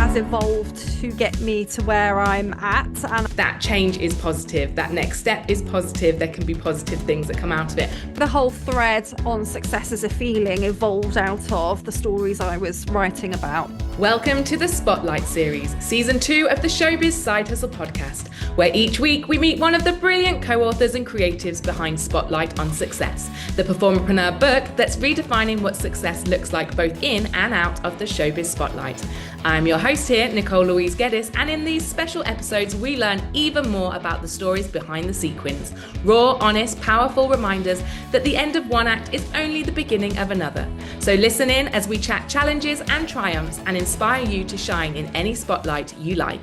has evolved to get me to where I'm at. And that change is positive. That next step is positive. There can be positive things that come out of it. the whole thread on success as a feeling evolved out of the stories I was writing about. Welcome to the Spotlight series, season 2 of the Showbiz Side Hustle podcast, where each week we meet one of the brilliant co-authors and creatives behind Spotlight on Success, the PerformerPreneur book that's redefining what success looks like both in and out of the showbiz spotlight. I'm your host here, Nicole Louise Geddes, and in these special episodes we learn even more about the stories behind the sequins. Raw, honest, powerful reminders that the end of one act is only the beginning of another. So listen in as we chat challenges and triumphs and inspire you to shine in any spotlight you like.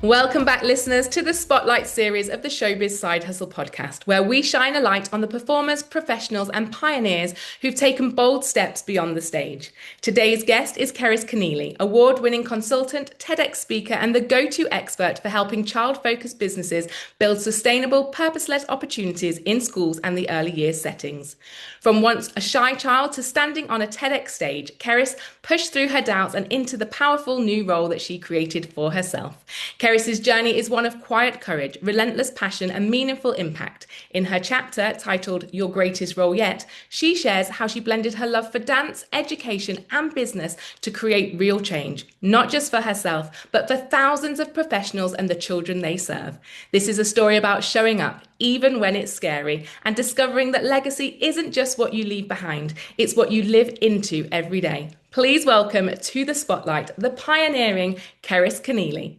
Welcome back, listeners, to the Spotlight series of the Showbiz Side Hustle podcast, where we shine a light on the performers, professionals, and pioneers who've taken bold steps beyond the stage. Today's guest is Creys Keneally, award-winning consultant, TEDx speaker, and the go-to expert for helping child-focused businesses build sustainable, purpose-led opportunities in schools and the early years settings. From once a shy child to standing on a TEDx stage, Cerys pushed through her doubts and into the powerful new role that she created for herself. Cerys' journey is one of quiet courage, relentless passion, and meaningful impact. In her chapter titled Your Greatest Role Yet, she shares how she blended her love for dance, education, and business to create real change, not just for herself, but for thousands of professionals and the children they serve. This is a story about showing up, even when it's scary, and discovering that legacy isn't just what you leave behind, it's what you live into every day. Please welcome to the spotlight, the pioneering Creys Keneally.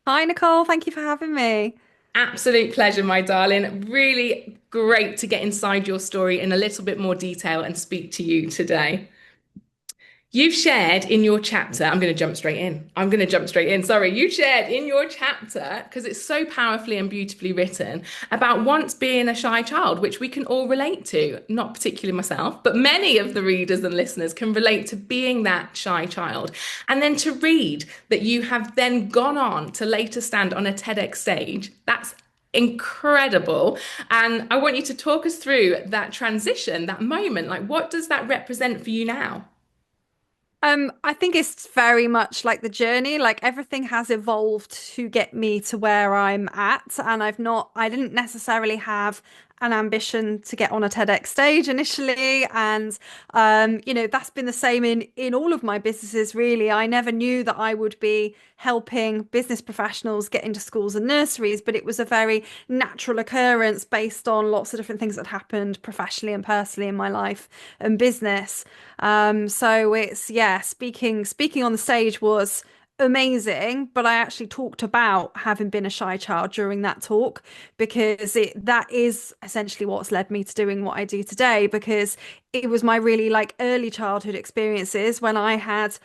Hi, Nicole. Thank you for having me. Absolute pleasure, my darling. Really great to get inside your story in a little bit more detail and speak to you today. You've shared in your chapter, I'm going to jump straight in. Sorry, you shared in your chapter, because it's so powerfully and beautifully written, about once being a shy child, which we can all relate to, not particularly myself, but many of the readers and listeners can relate to being that shy child. And then to read that you have then gone on to later stand on a TEDx stage, that's incredible. And I want you to talk us through that transition, that moment. Like, what does that represent for you now? I think it's very much like the journey, like everything has evolved to get me to where I'm at. And I didn't necessarily have an ambition to get on a TEDx stage initially. And, that's been the same in all of my businesses, really. I never knew that I would be helping business professionals get into schools and nurseries, but it was a very natural occurrence based on lots of different things that happened professionally and personally in my life and business. So it's, yeah, speaking on the stage was amazing, but I actually talked about having been a shy child during that talk because that is essentially what's led me to doing what I do today, because it was my really like early childhood experiences when I had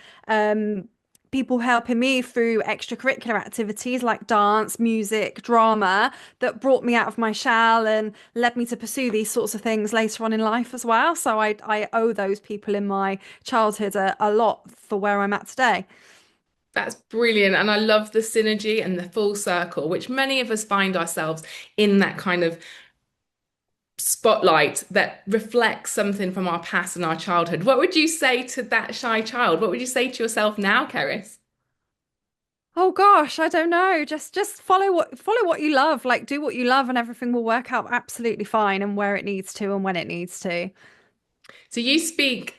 people helping me through extracurricular activities like dance, music, drama that brought me out of my shell and led me to pursue these sorts of things later on in life as well. So I owe those people in my childhood a lot for where I'm at today. That's brilliant. And I love the synergy and the full circle, which many of us find ourselves in that kind of spotlight that reflects something from our past and our childhood. What would you say to that shy child? What would you say to yourself now, Cerys? Oh gosh, I don't know. Just follow what you love. Like do what you love and everything will work out absolutely fine and where it needs to and when it needs to. So you speak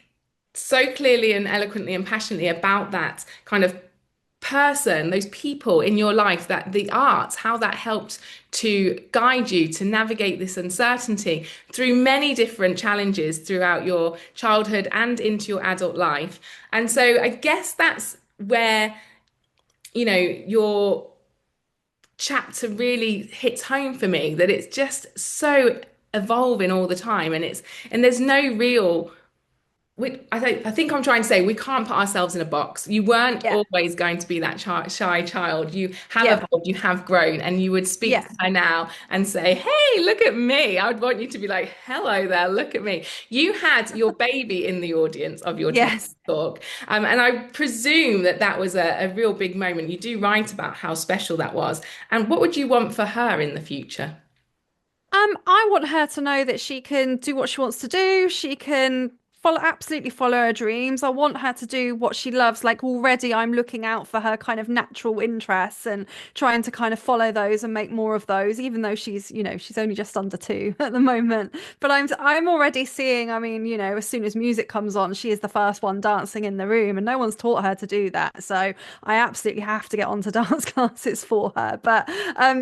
so clearly and eloquently and passionately about that kind of person, those people in your life, that the arts, how that helped to guide you to navigate this uncertainty through many different challenges throughout your childhood and into your adult life. And so I guess that's where, your chapter really hits home for me, that it's just so evolving all the time, and there's no real I think I'm trying to say we can't put ourselves in a box. You weren't Yeah. always going to be that shy child. You have Yeah. evolved, you have grown, and you would speak Yeah. to her now and say, "Hey, look at me." I would want you to be like, "Hello there, look at me." You had your baby in the audience of your TED Yes. talk, and I presume that that was a real big moment. You do write about how special that was, and what would you want for her in the future? I want her to know that she can do what she wants to do. She can absolutely follow her dreams. I want her to do what she loves. Like already I'm looking out for her kind of natural interests and trying to kind of follow those and make more of those, even though she's, she's only just under 2 at the moment. But I'm already seeing, I mean, as soon as music comes on, she is the first one dancing in the room and no one's taught her to do that. So I absolutely have to get onto dance classes for her. But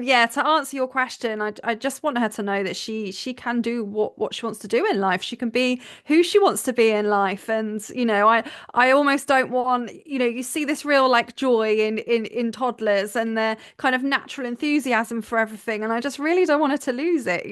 yeah, to answer your question, I just want her to know that she can do what she wants to do in life. She can be who she wants to be in life. And I almost don't want, you see this real like joy in toddlers and their kind of natural enthusiasm for everything, and I just really don't want her to lose it.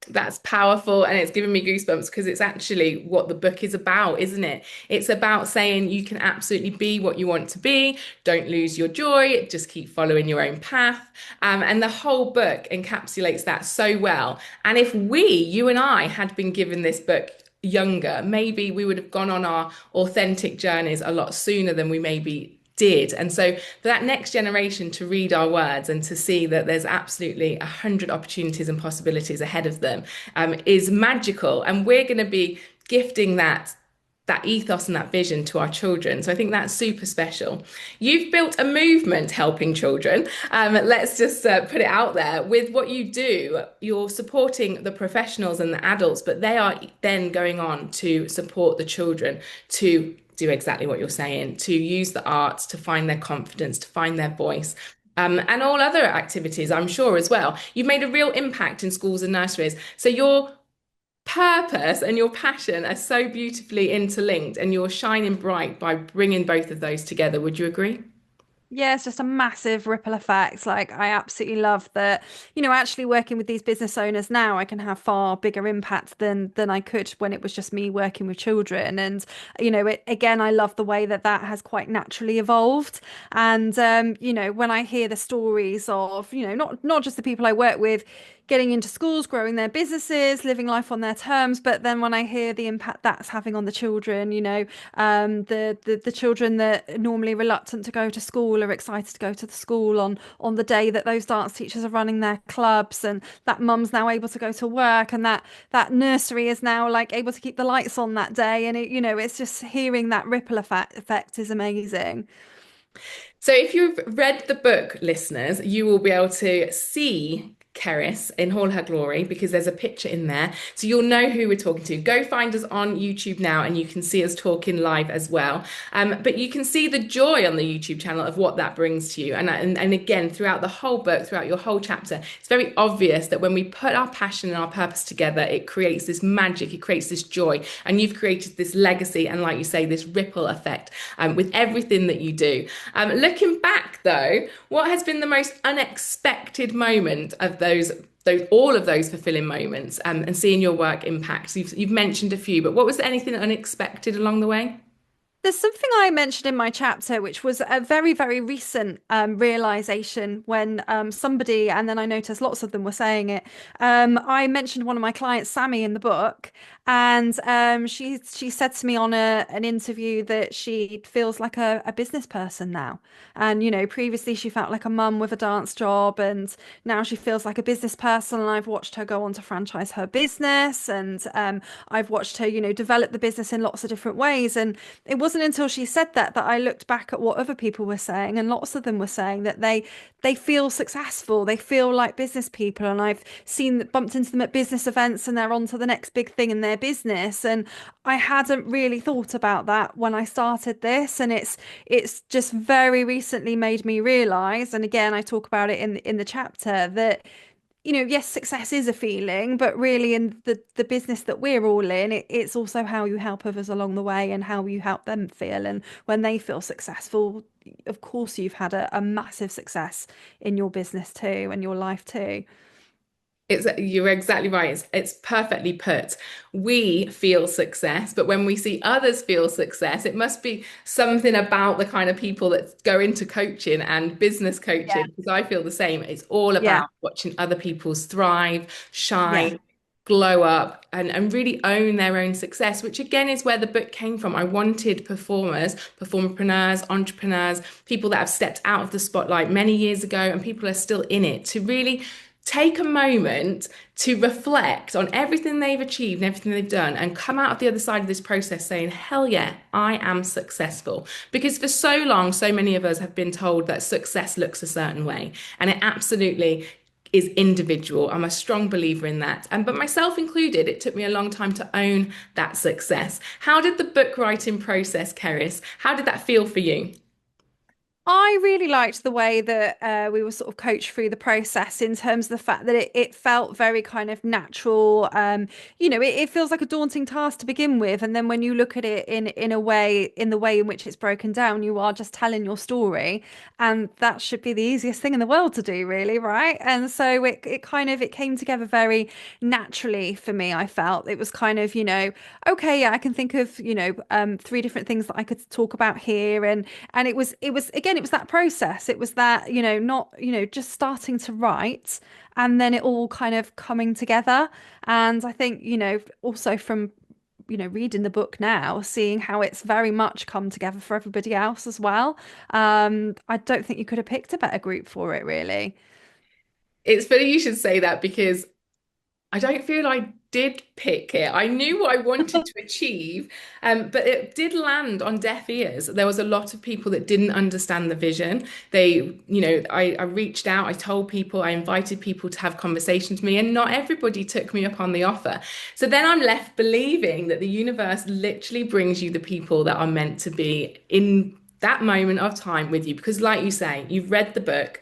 That's powerful, and it's given me goosebumps because it's actually what the book is about, isn't it? It's about saying you can absolutely be what you want to be. Don't lose your joy. Just keep following your own path. And the whole book encapsulates that so well. And if you and I, had been given this book younger, maybe we would have gone on our authentic journeys a lot sooner than we maybe did. And so for that next generation to read our words and to see that there's absolutely 100 opportunities and possibilities ahead of them is magical. And we're going to be gifting that ethos and that vision to our children. So I think that's super special. You've built a movement helping children. Let's just put it out there. With what you do, you're supporting the professionals and the adults, but they are then going on to support the children to do exactly what you're saying, to use the arts, to find their confidence, to find their voice. And all other activities, I'm sure, as well. You've made a real impact in schools and nurseries. So your purpose and your passion are so beautifully interlinked, and you're shining bright by bringing both of those together. Would you agree? Yeah, it's just a massive ripple effect. Like, I absolutely love that, actually working with these business owners now, I can have far bigger impact than I could when it was just me working with children. And, again, I love the way that that has quite naturally evolved. And, when I hear the stories of, not just the people I work with getting into schools, growing their businesses, living life on their terms, but then when I hear the impact that's having on the children, the children that are normally reluctant to go to school are excited to go to the school on the day that those dance teachers are running their clubs, and that mum's now able to go to work, and that nursery is now like able to keep the lights on that day, and it's just hearing that ripple effect is amazing. So, if you've read the book, listeners, you will be able to see Cerys in all her glory because there's a picture in there. So you'll know who we're talking to. Go find us on YouTube now and you can see us talking live as well. But you can see the joy on the YouTube channel of what that brings to you. And again, throughout the whole book, throughout your whole chapter, it's very obvious that when we put our passion and our purpose together, it creates this magic, it creates this joy. And you've created this legacy and, like you say, this ripple effect with everything that you do. Looking back, though, what has been the most unexpected moment of those all of those fulfilling moments and seeing your work impact? So you've mentioned a few, but what was anything unexpected along the way? There's something I mentioned in my chapter, which was a very, very recent realization when somebody, and then I noticed lots of them were saying it. I mentioned one of my clients, Sammy, in the book, and she said to me on an interview that she feels like a business person now. And previously she felt like a mum with a dance job, and now she feels like a business person. And I've watched her go on to franchise her business, and I've watched her, develop the business in lots of different ways. And it wasn't until she said that I looked back at what other people were saying, and lots of them were saying that they feel successful, they feel like business people, and I've bumped into them at business events, and they're on to the next big thing in their business. And I hadn't really thought about that when I started this, and it's just very recently made me realize, and again I talk about it in the chapter, that yes, success is a feeling, but really in the business that we're all in, it's also how you help others along the way and how you help them feel. And when they feel successful, of course, you've had a massive success in your business too and your life too. You're exactly right. It's perfectly put. We feel success, but when we see others feel success, it must be something about the kind of people that go into coaching and business Yeah. coaching, because I feel the same. It's all Yeah. about watching other people's thrive, Yeah. shine, glow up, and really own their own success, which again is where the book came from. I wanted performers, performerpreneurs, entrepreneurs, people that have stepped out of the spotlight many years ago and people are still in it, take a moment to reflect on everything they've achieved and everything they've done and come out of the other side of this process saying, hell yeah, I am successful. Because for so long, so many of us have been told that success looks a certain way, and it absolutely is individual. I'm a strong believer in that. And but myself included, it took me a long time to own that success. How did the book writing process, Cerys? How did that feel for you? I really liked the way that we were sort of coached through the process in terms of the fact that it felt very kind of natural. It feels like a daunting task to begin with, and then when you look at it in a way, in the way in which it's broken down, you are just telling your story, and that should be the easiest thing in the world to do, really, right? And so it came together very naturally for me. I felt it was kind of, okay, yeah, I can think of, three different things that I could talk about here, and it was again, it was that process. It was that, not, just starting to write and then it all kind of coming together. And I think, also from, reading the book now, seeing how it's very much come together for everybody else as well. I don't think you could have picked a better group for it, really. It's funny you should say that because I don't feel I did pick it. I knew what I wanted to achieve, but it did land on deaf ears. There was a lot of people that didn't understand the vision. I reached out, I told people, I invited people to have conversations with me, and not everybody took me up on the offer. So then I'm left believing that the universe literally brings you the people that are meant to be in that moment of time with you. Because, like you say, you've read the book,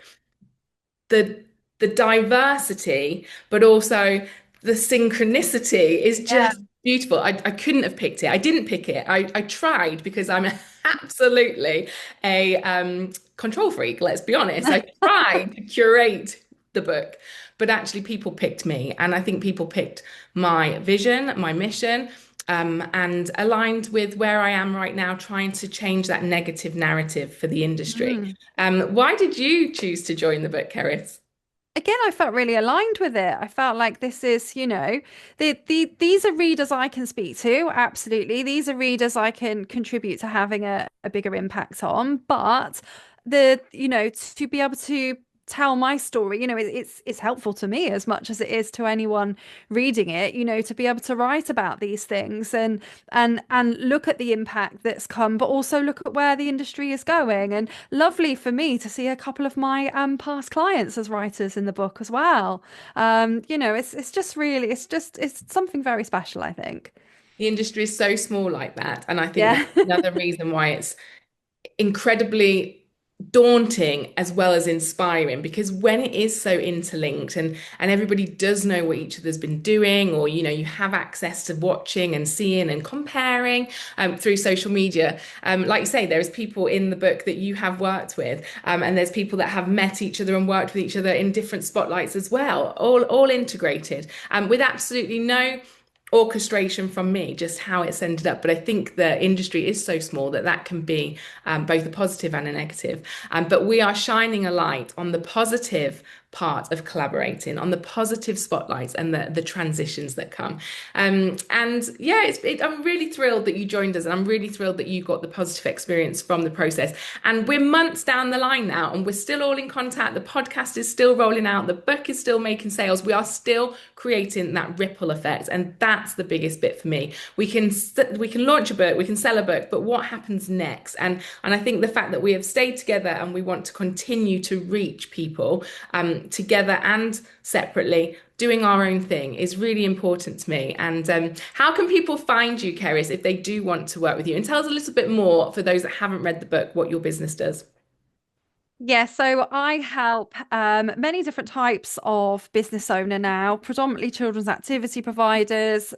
the diversity, but also the synchronicity is Yeah. just beautiful. I couldn't have picked it. I didn't pick it. I tried because I'm absolutely a control freak, let's be honest. I tried to curate the book, but actually people picked me. And I think people picked my vision, my mission, and aligned with where I am right now, trying to change that negative narrative for the industry. Mm. Why did you choose to join the book, Cerys? Again, I felt really aligned with it. I felt like this is, these are readers I can speak to. Absolutely. These are readers I can contribute to having a bigger impact on. But to be able to tell my story, it's helpful to me as much as it is to anyone reading it, to be able to write about these things and look at the impact that's come, but also look at where the industry is going. And lovely for me to see a couple of my past clients as writers in the book as well. It's just really it's something very special, I think. The industry is so small like that. And I think Yeah. that's another reason why it's incredibly daunting as well as inspiring, because when it is so interlinked and everybody does know what each other's been doing, or you have access to watching and seeing and comparing through social media, like you say, there's people in the book that you have worked with, and there's people that have met each other and worked with each other in different spotlights as well, all integrated, with absolutely no orchestration from me, just how it's ended up. But I think the industry is so small that that can be both a positive and a negative. But we are shining a light on the positive part of collaborating, on the positive spotlights and the transitions that come. And yeah, I'm really thrilled that you joined us, and I'm really thrilled that you got the positive experience from the process. And we're months down the line now, and we're still all in contact. The podcast is still rolling out. The book is still making sales. We are still creating that ripple effect, and that's the biggest bit for me. We can launch a book, we can sell a book, but what happens next? And I think the fact that we have stayed together and we want to continue to reach people together and separately, doing our own thing, is really important to me. And how can people find you, Cerys, if they do want to work with you? And tell us a little bit more, for those that haven't read the book, what your business does. Yeah, so I help many different types of business owner now, predominantly children's activity providers,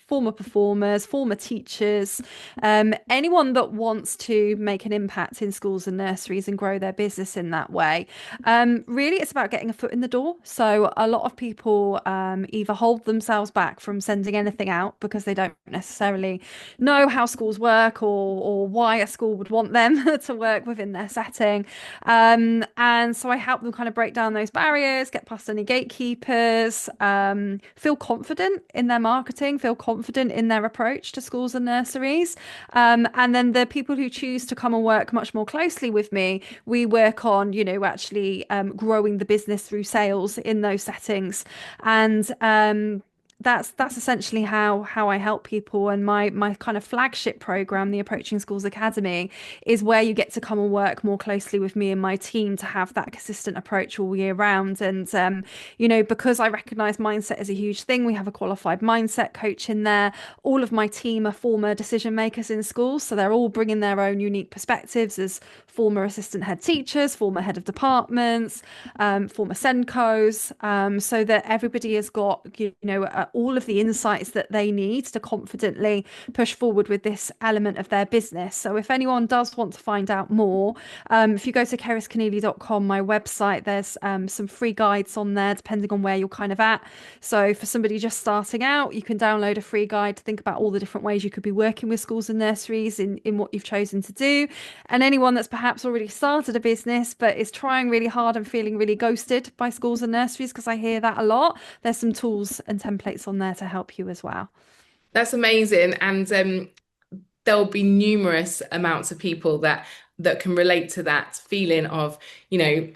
former performers, former teachers, anyone that wants to make an impact in schools and nurseries and grow their business in that way. Really, it's about getting a foot in the door. So a lot of people either hold themselves back from sending anything out because they don't necessarily know how schools work or why a school would want them to work within their setting. And so I help them kind of break down those barriers, get past any gatekeepers, feel confident in their marketing, feel confident in their approach to schools and nurseries. And then the people who choose to come and work much more closely with me, we work on, actually growing the business through sales in those settings. And that's essentially how I help people. And my kind of flagship program, the Approaching Schools Academy, is where you get to come and work more closely with me and my team to have that consistent approach all year round. And because I recognize mindset is a huge thing, we have a qualified mindset coach in there. All of my team are former decision makers in schools, so they're all bringing their own unique perspectives as former assistant head teachers, former head of departments, former Senkos, so that everybody has got all of the insights that they need to confidently push forward with this element of their business. So if anyone does want to find out more, if you go to CeresKeneally.com, my website, there's some free guides on there depending on where you're kind of at. So for somebody just starting out, you can download a free guide to think about all the different ways you could be working with schools and nurseries in what you've chosen to do. And anyone that's perhaps already started a business but is trying really hard and feeling really ghosted by schools and nurseries, because I hear that a lot, there's some tools and templates on there to help you as well. That's amazing. And there'll be numerous amounts of people that can relate to that feeling of, you know,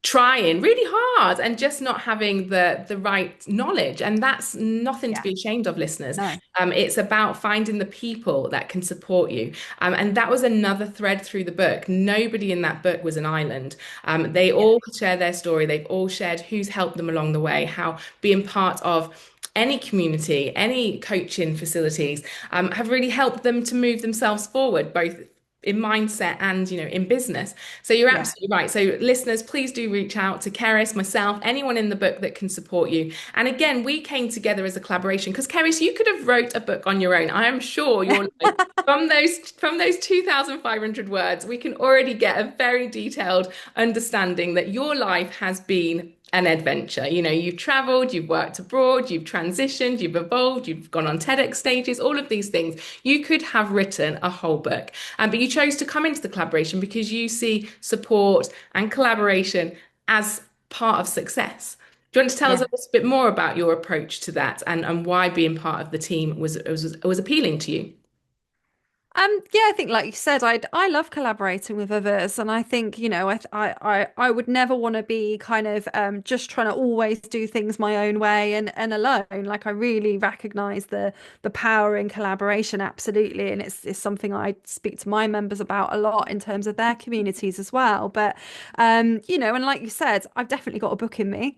trying really hard and just not having the right knowledge. And that's nothing to Yeah. be ashamed of, listeners. No. It's about finding the people that can support you. And that was another thread through the book. Nobody in that book was an island. They Yeah. all share their story. They've all shared who's helped them along the way, how being part of any community, any coaching facilities, have really helped them to move themselves forward, both in mindset and in business. So you're Yeah. absolutely right. So listeners, please do reach out to Cerys, myself, anyone in the book that can support you. And again, we came together as a collaboration because Cerys, you could have wrote a book on your own. I am sure you're like, from those 2,500 words, we can already get a very detailed understanding that your life has been an adventure. You've traveled, you've worked abroad, you've transitioned, you've evolved, you've gone on TEDx stages, all of these things. You could have written a whole book, but you chose to come into the collaboration because you see support and collaboration as part of success. Do you want to tell us a Yeah. little bit more about your approach to that and why being part of the team was appealing to you? Yeah, I think like you said, I love collaborating with others, and I think I would never want to be kind of just trying to always do things my own way and alone. Like I really recognize the power in collaboration, absolutely, and it's something I speak to my members about a lot in terms of their communities as well. But and like you said, I've definitely got a book in me.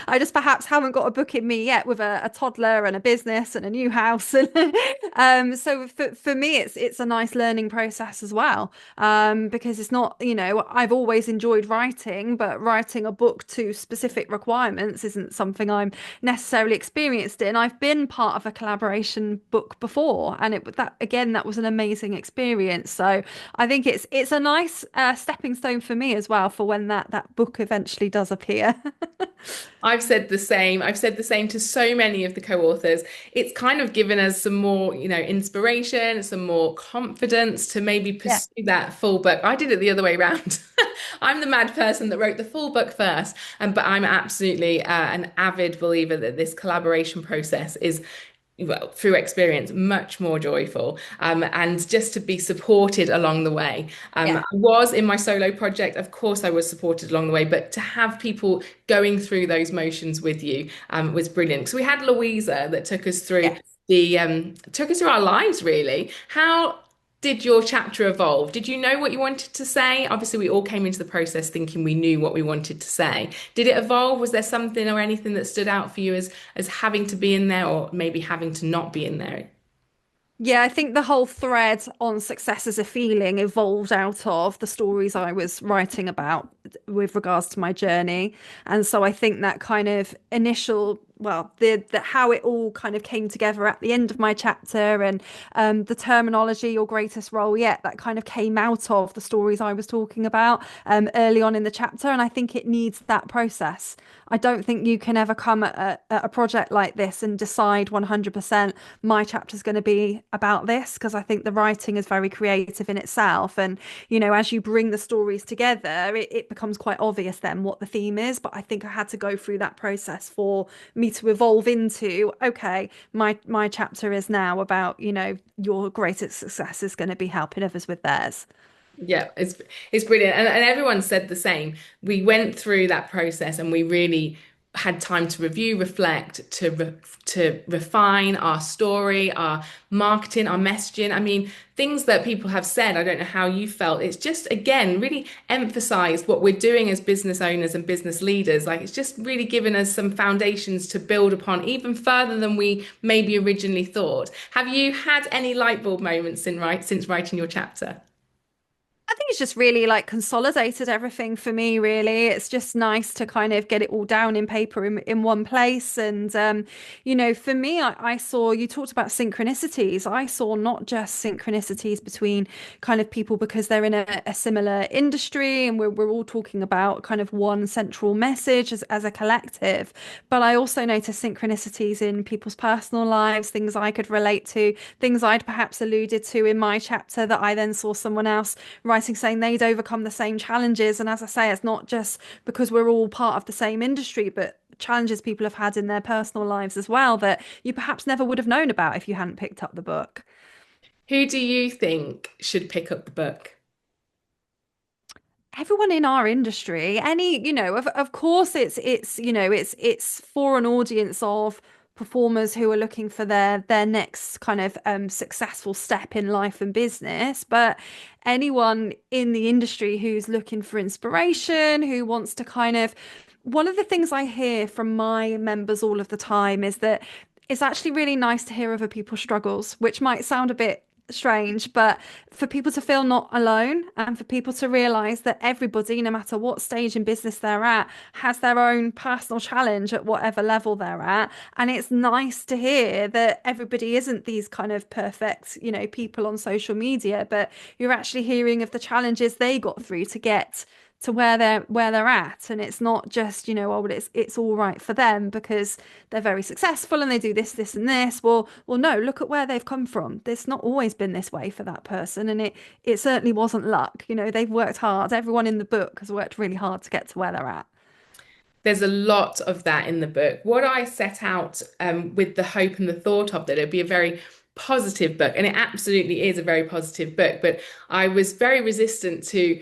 I just perhaps haven't got a book in me yet with a toddler and a business and a new house, and so for me, it's a nice learning process as well, because it's not, I've always enjoyed writing, but writing a book to specific requirements isn't something I'm necessarily experienced in. I've been part of a collaboration book before, and that was an amazing experience. So I think it's a nice stepping stone for me as well for when that book eventually does appear. I've said the same. I've said the same to so many of the co-authors. It's kind of given us some more, inspiration, some more confidence to maybe Yeah. pursue that full book. I did it the other way around. I'm the mad person that wrote the full book first, but I'm absolutely an avid believer that this collaboration process is, well, through experience, much more joyful, and just to be supported along the way. I Yeah. was in my solo project, of course, I was supported along the way, but to have people going through those motions with you was brilliant. So we had Louisa that took us through Yeah. our lives, really. How did your chapter evolve? Did you know what you wanted to say? Obviously, we all came into the process thinking we knew what we wanted to say. Did it evolve? Was there something or anything that stood out for you as having to be in there or maybe having to not be in there? Yeah, I think the whole thread on success as a feeling evolved out of the stories I was writing about with regards to my journey. And so I think that kind of initial, well, the how it all kind of came together at the end of my chapter, and the terminology, your greatest role yet, that kind of came out of the stories I was talking about early on in the chapter. And I think it needs that process. I don't think you can ever come at a project like this and decide 100% my chapter is going to be about this, because I think the writing is very creative in itself. And, as you bring the stories together, it becomes quite obvious then what the theme is. But I think I had to go through that process for me to evolve into, okay, my chapter is now about, your greatest success is going to be helping others with theirs. Yeah, it's brilliant. And everyone said the same. We went through that process and we really had time to review, reflect, to refine our story, our marketing, our messaging. I mean, things that people have said, I don't know how you felt. It's just again really emphasized what we're doing as business owners and business leaders. Like it's just really given us some foundations to build upon even further than we maybe originally thought. Have you had any light bulb moments since writing your chapter? I think it's just really like consolidated everything for me, really. It's just nice to kind of get it all down in paper in one place. And, for me, I saw you talked about synchronicities. I saw not just synchronicities between kind of people because they're in a similar industry and we're all talking about kind of one central message as a collective. But I also noticed synchronicities in people's personal lives, things I could relate to, things I'd perhaps alluded to in my chapter that I then saw someone else writing saying they'd overcome the same challenges. And as I say, it's not just because we're all part of the same industry, but challenges people have had in their personal lives as well that you perhaps never would have known about if you hadn't picked up the book. Who do you think should pick up the book? Everyone in our industry, of course it's for an audience of performers who are looking for their next kind of successful step in life and business, but anyone in the industry who's looking for inspiration, who wants to kind of one of the things I hear from my members all of the time is that it's actually really nice to hear other people's struggles, which might sound a bit strange, but for people to feel not alone and for people to realize that everybody, no matter what stage in business they're at, has their own personal challenge at whatever level they're at. And it's nice to hear that everybody isn't these kind of perfect, people on social media, but you're actually hearing of the challenges they got through to get to where they're at, and it's not just oh, but it's all right for them because they're very successful and they do this and this. Well no, look at where they've come from. It's not always been this way for that person, and it certainly wasn't luck. They've worked hard. Everyone in the book has worked really hard to get to where they're at. There's a lot of that in the book. What I set out with the hope and the thought of that it'd be a very positive book, and it absolutely is a very positive book, but I was very resistant to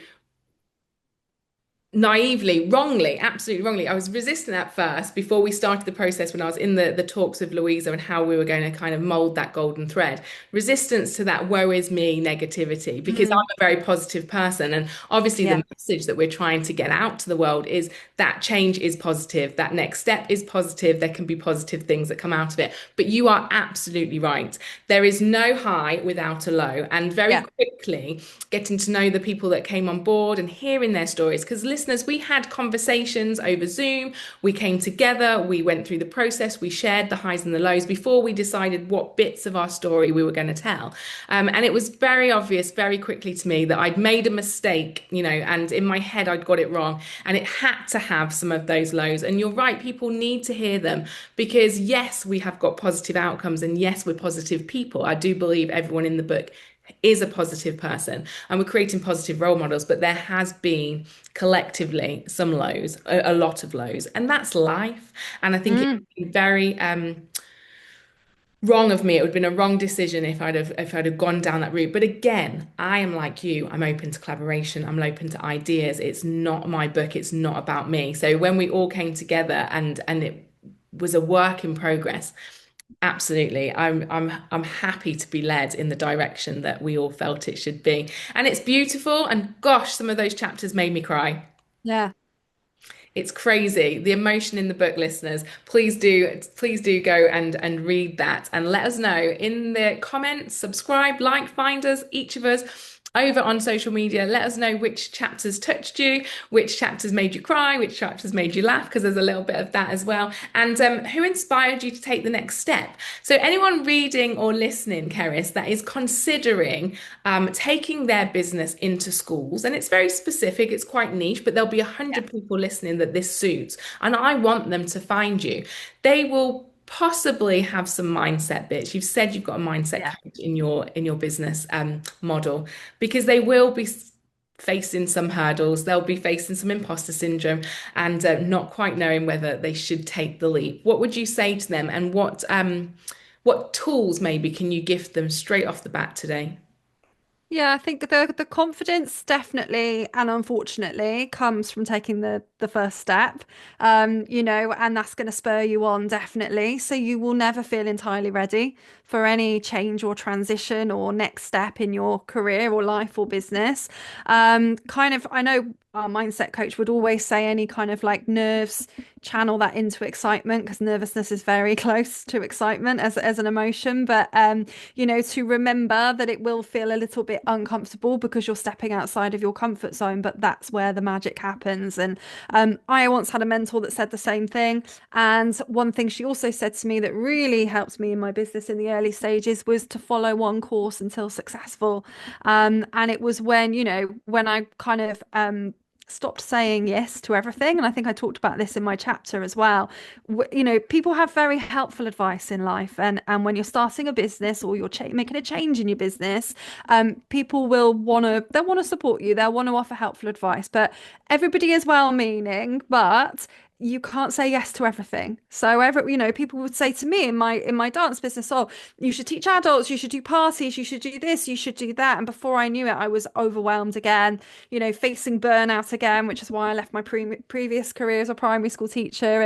naively, wrongly, absolutely wrongly. I was resistant at first before we started the process when I was in the talks with Louisa and how we were going to kind of mold that golden thread. Resistance to that woe is me negativity because I'm Mm, a very positive person. And obviously yeah. the message that we're trying to get out to the world is that change is positive. That next step is positive. There can be positive things that come out of it. But you are absolutely right. There is no high without a low. And very Yeah. quickly getting to know the people that came on board and hearing their stories. Because listeners, we had conversations over Zoom, we came together, we went through the process, we shared the highs and the lows before we decided what bits of our story we were going to tell. And it was very obvious very quickly to me that I'd made a mistake, and in my head I'd got it wrong. And it had to have some of those lows. And you're right, people need to hear them because, yes, we have got positive outcomes and yes, we're positive people. I do believe everyone in the book is a positive person and we're creating positive role models, but there has been collectively some lows, a lot of lows, and that's life. And I think it Mm, would be very wrong of me. It would have been a wrong decision if I'd have gone down that route. But again, I am like you. I'm open to collaboration. I'm open to ideas. It's not my book. It's not about me. So when we all came together and it was a work in progress, absolutely. I'm happy to be led in the direction that we all felt it should be. And it's beautiful. And gosh, some of those chapters made me cry. yeah. It's crazy. The emotion in the book, listeners. Please do go and read that and let us know in the comments, subscribe, like, find us, each of us over on social media. Let us know which chapters touched you, which chapters made you cry, which chapters made you laugh, because there's a little bit of that as well. And who inspired you to take the next step? So anyone reading or listening, Cerys, that is considering taking their business into schools, and it's very specific, it's quite niche, but there'll be 100 people listening that this suits, and I want them to find you. They will possibly have some mindset bits. You've said you've got a mindset Yeah. coach in your business model because they will be facing some hurdles, they'll be facing some imposter syndrome and not quite knowing whether they should take the leap. What would you say to them, and what tools maybe can you gift them straight off the bat today? Yeah, I think the confidence definitely and unfortunately comes from taking the first step. And that's going to spur you on definitely. So you will never feel entirely ready for any change or transition or next step in your career or life or business. I know our mindset coach would always say any kind of like nerves, channel that into excitement, because nervousness is very close to excitement as an emotion. But to remember that it will feel a little bit uncomfortable because you're stepping outside of your comfort zone, but that's where the magic happens. And I once had a mentor that said the same thing. And one thing she also said to me that really helped me in my business in the early stages was to follow one course until successful. And it was when I kind of stopped saying yes to everything. And I think I talked about this in my chapter as well. People have very helpful advice in life. And when you're starting a business or you're making a change in your business, people they'll want to support you. They'll want to offer helpful advice. But everybody is well-meaning, but you can't say yes to everything. So people would say to me in my dance business, oh, you should teach adults, you should do parties, you should do this, you should do that. And before I knew it, I was overwhelmed again, facing burnout again, which is why I left my previous career as a primary school teacher.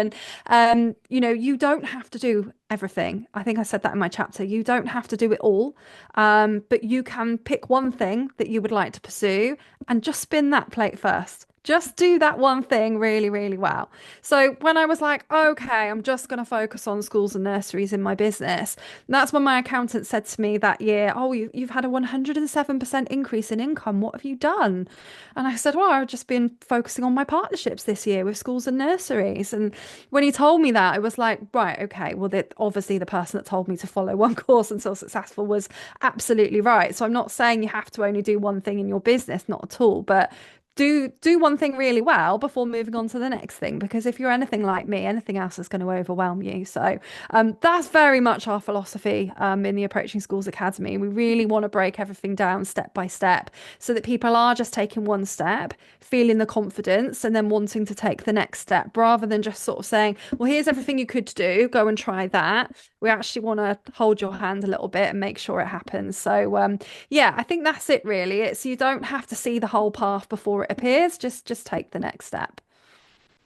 And you don't have to do everything. I think I said that in my chapter. You don't have to do it all, but you can pick one thing that you would like to pursue and just spin that plate first. Just do that one thing really, really well. So when I was like, okay, I'm just going to focus on schools and nurseries in my business, that's when my accountant said to me that year, oh, you've had a 107% increase in income. What have you done? And I said, well, I've just been focusing on my partnerships this year with schools and nurseries. And when he told me that, I was like, right, okay, well, obviously the person that told me to follow one course until successful was absolutely right. So I'm not saying you have to only do one thing in your business, not at all, but do one thing really well before moving on to the next thing, because if you're anything like me, anything else is going to overwhelm you. So that's very much our philosophy in the Approaching Schools Academy. We really want to break everything down step by step so that people are just taking one step, feeling the confidence, and then wanting to take the next step, rather than just sort of saying, well, here's everything you could do, go and try that. We actually want to hold your hand a little bit and make sure it happens. So yeah, I think that's it really. It's you don't have to see the whole path before it appears. Just take the next step.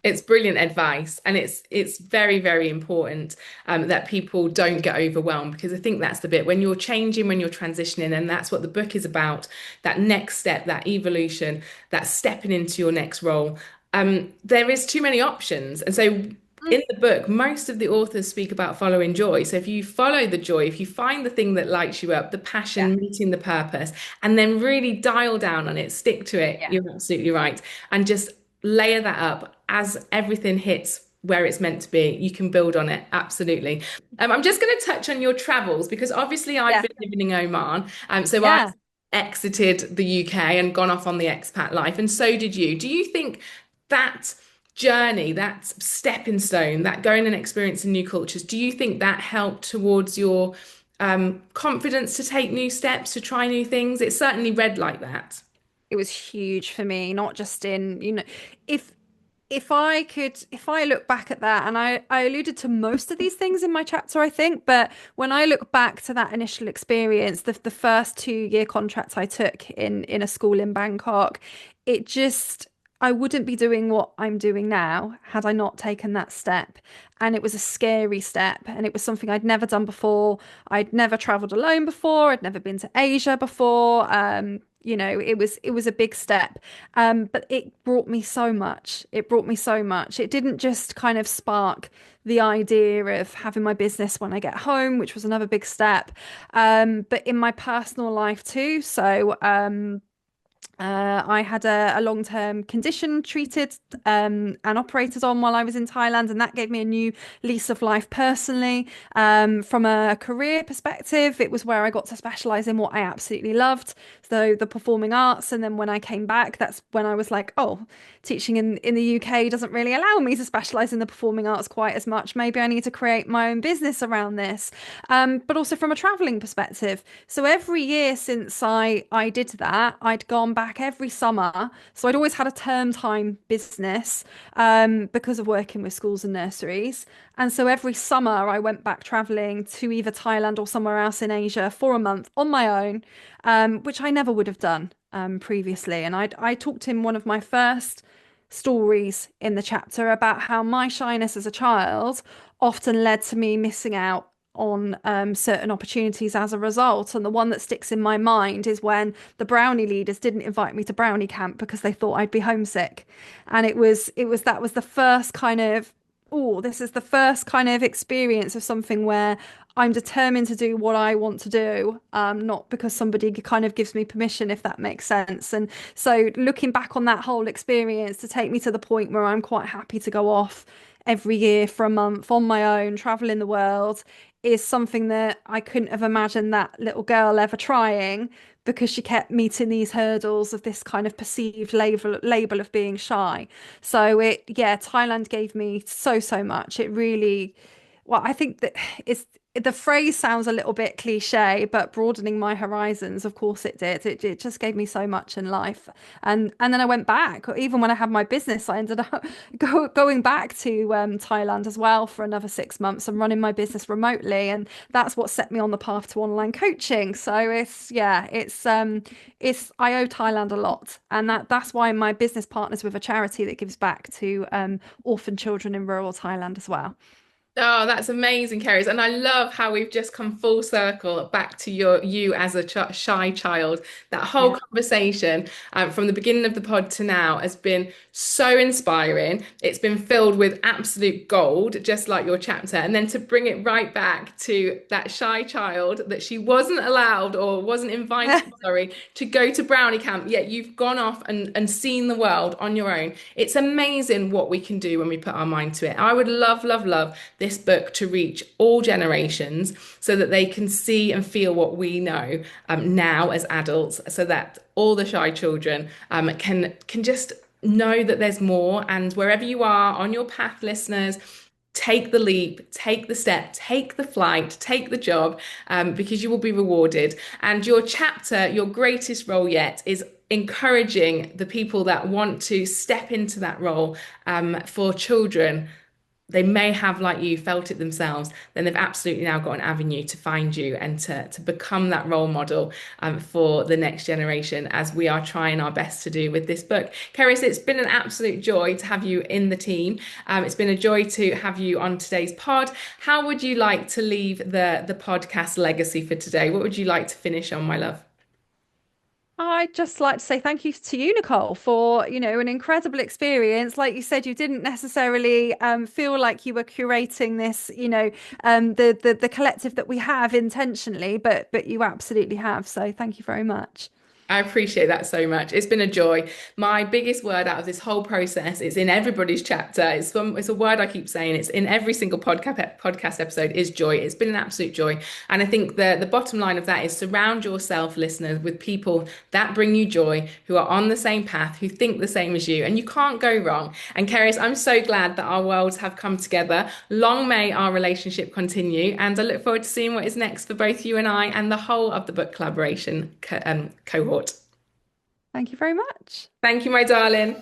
It's brilliant advice, and it's very, very important that people don't get overwhelmed, because I think that's the bit when you're changing, when you're transitioning, and that's what the book is about, that next step, that evolution, that stepping into your next role. There is too many options. And so in the book, most of the authors speak about following joy. So if you follow the joy, if you find the thing that lights you up, the Yeah, passion, meeting the purpose, and then really dial down on it, stick to it, yeah, you're absolutely right. And just layer that up as everything hits where it's meant to be. You can build on it. Absolutely. I'm just going to touch on your travels, because obviously I've yeah, been living in Oman. So I yeah. exited the UK and gone off on the expat life, and so did you. Do you think that journey, that stepping stone, that going and experiencing new cultures, do you think that helped towards your confidence to take new steps, to try new things? It certainly read like that. It was huge for me, not just in, if if I look back at that, and I alluded to most of these things in my chapter, I think, but when I look back to that initial experience, the first 2 year contract I took in a school in Bangkok, it just I wouldn't be doing what I'm doing now had I not taken that step. And it was a scary step, and it was something I'd never done before. I'd never traveled alone before. I'd never been to Asia before. It was a big step. But it brought me so much. It brought me so much. It didn't just kind of spark the idea of having my business when I get home, which was another big step. But in my personal life too. So I had a long-term condition treated and operated on while I was in Thailand, and that gave me a new lease of life personally. From a career perspective, it was where I got to specialize in what I absolutely loved. So the performing arts. And then when I came back, that's when I was like, oh, teaching in the UK doesn't really allow me to specialize in the performing arts quite as much. Maybe I need to create my own business around this. But also from a traveling perspective. So every year since I did that, I'd gone back every summer. So I'd always had a term time business because of working with schools and nurseries. And so every summer I went back traveling to either Thailand or somewhere else in Asia for a month on my own, which I never would have done previously. And I talked in one of my first stories in the chapter about how my shyness as a child often led to me missing out on certain opportunities as a result. And the one that sticks in my mind is when the brownie leaders didn't invite me to brownie camp because they thought I'd be homesick. And it was that was the first kind of, oh, this is the first kind of experience of something where I'm determined to do what I want to do, not because somebody kind of gives me permission, if that makes sense. And so looking back on that whole experience to take me to the point where I'm quite happy to go off every year for a month on my own, travel in the world, is something that I couldn't have imagined that little girl ever trying because she kept meeting these hurdles of this kind of perceived label of being shy. So yeah, Thailand gave me so much. It really, well, I think that it's the phrase sounds a little bit cliche, but broadening my horizons, of course it did. It just gave me so much in life. And then I went back. Even when I had my business, I ended up going back to Thailand as well for another 6 months and running my business remotely. And that's what set me on the path to online coaching. So it's I owe Thailand a lot. And that's why my business partners with a charity that gives back to orphan children in rural Thailand as well. Oh, that's amazing, Cerys. And I love how we've just come full circle back to you as a ch shy child. That whole Yeah. conversation from the beginning of the pod to now has been so inspiring. It's been filled with absolute gold, just like your chapter. And then to bring it right back to that shy child that she wasn't allowed or wasn't invited, sorry, to go to Brownie Camp, yet you've gone off and seen the world on your own. It's amazing what we can do when we put our mind to it. I would love this book to reach all generations so that they can see and feel what we know now as adults, so that all the shy children can just know that there's more. And wherever you are on your path, listeners, take the leap, take the step, take the flight, take the job, because you will be rewarded. And your chapter, your greatest role yet, is encouraging the people that want to step into that role for children. They may have, like you, felt it themselves, then they've absolutely now got an avenue to find you and to become that role model for the next generation, as we are trying our best to do with this book. Cerys, it's been an absolute joy to have you in the team. It's been a joy to have you on today's pod. How would you like to leave the podcast legacy for today? What would you like to finish on, my love? I'd just like to say thank you to you, Nicole, for, an incredible experience. Like you said, you didn't necessarily feel like you were curating this, the collective that we have intentionally, but you absolutely have. So thank you very much. I appreciate that so much. It's been a joy. My biggest word out of this whole process is in everybody's chapter. It's a word I keep saying. It's in every single podcast episode is joy. It's been an absolute joy. And I think the bottom line of that is surround yourself, listeners, with people that bring you joy, who are on the same path, who think the same as you, and you can't go wrong. And Cerys, I'm so glad that our worlds have come together. Long may our relationship continue. And I look forward to seeing what is next for both you and I and the whole of the book collaboration cohort. Thank you very much. Thank you, my darling.